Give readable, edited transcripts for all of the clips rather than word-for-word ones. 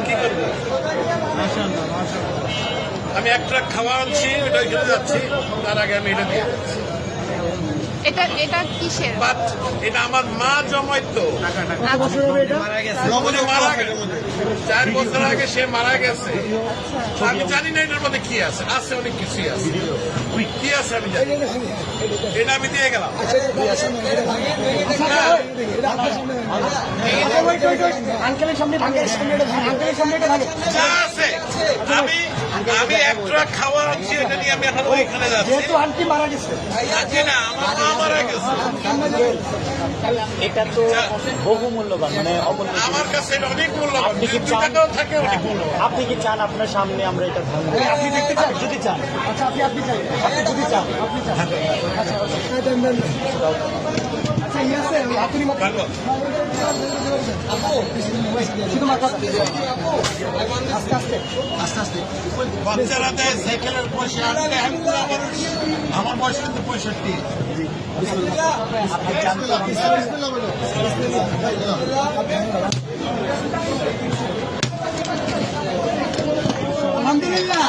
কি করবো? আমি এক ট্রাক খাওয়া আনছি, ওটা ওইখানে যাচ্ছি, তার আগে আমি এটা দিয়ে এটা কিসের? বাট এটা আমার মা জমাইতো, মারা গেছে 4 বছর আগে, সে মারা গেছে। আমি জানি না এটার মধ্যে কি আছে, আছে অনেক কিছুই আছে, কি আছে আমি জানি, এটা আমি দিয়ে গেলাম। যা আছে আমি এক ট্রাক খাওয়া আনছি, এটা নিয়ে আমি এখন ওইখানে যাচ্ছি। আন্টি মারা গেছে, না আমার মা মারা গেছে, এটা তো বহু মূল্যবান, মানে আমার কাছে এটা অনেক মূল্যবান। আপনি কি 2 চান? টাকাও থাকে অনেক মূল্যবান। আপনি কি চান আপনার সামনে আমরা এটা ধারণ করি? আপনি দেখতে চান? যদি চান, আচ্ছা আপনি চাই, আপনি যদি চান, আপনি চান, আচ্ছা আচ্ছা ইয়ে আছে আপনি ভালো। শুধু মাথা আস্তে আস্তে আস্তে আস্তে বাচ্চারা দেয় সাইকেলের পয়সা, আমি বুড়া মানুষ, আমার বয়স কিন্তু 65। আপনি চান তো আপনি আলহামদুলিল্লাহ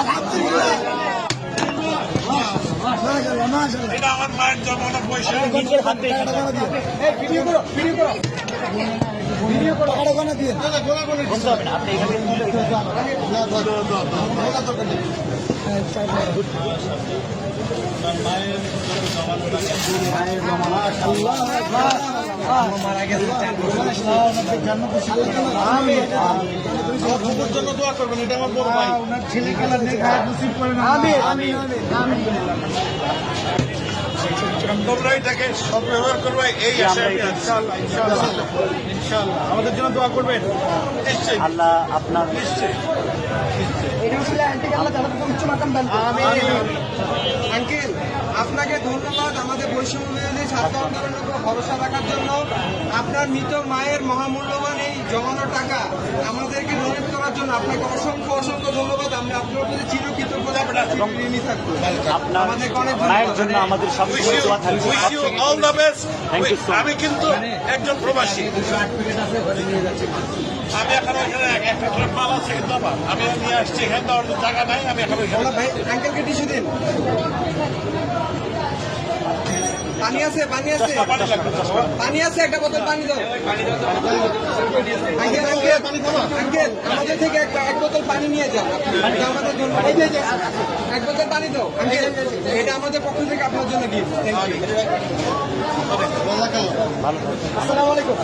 এটা আমার মায়ের জমানো পয়সা। নিজের হাতে ভিডিও করো ভিডিও করো ভিডিও করো বলতে হবে না, আপনি এখানে মারা গেছে জন্য দোয়া করবেন, এটা আমার বড় ভাই। ছেলে খেলার তোমরা এটাকে সদ্ব্যবহার করবে, এই আশা আমি আছি। ইনশাআল্লাহ আমাদের জন্য দোয়া করবেন। নিশ্চয়ই আল্লাহ আপনার নিশ্চয়ই। আঙ্কেল, আপনাকে ধন্যবাদ আমাদের বৈষম্য বিরোধী ছাত্র আন্দোলনের উপর ভরসা রাখার জন্য। আপনার মৃত মায়ের মহামূল্যবান এই জমানো টাকা আমাদেরকে ডোনেট করার জন্য আপনাকে অসংখ্য অসংখ্য ধন্যবাদ। আমরা আপনার প্রতি চিরকৃতজ্ঞতা ঋণী থাকবো। আপনার মায়ের জন্য আমাদের সব Wish you, দোয়া থাকবে। wish you all the best. Thank you so much. আমি কিন্তু একজন প্রবাসী, আমি এখন ওইখানে একটা ট্রাক মাল আছে কিন্তু আমার, আমি নিয়ে আসছি, এখানে দেওয়ার জায়গা নাই, আমি এখন ওইখানে ভাই আঙ্কেলকে টিস্যু দিন। পানি আছে, পানি আছে, পানি লাগবে না। পানি আছে, একটা বোতল পানি দাও। আঙ্কেল আঙ্কেল আঙ্কেল আমাদের থেকে এক বোতল পানি নিয়ে যান। এটা আমাদের জন্য এক বোতল পানি দাও আঙ্কেল, এটা আমাদের পক্ষ থেকে আপনার জন্য গিফট। Thank you. আসসালামু আলাইকুম।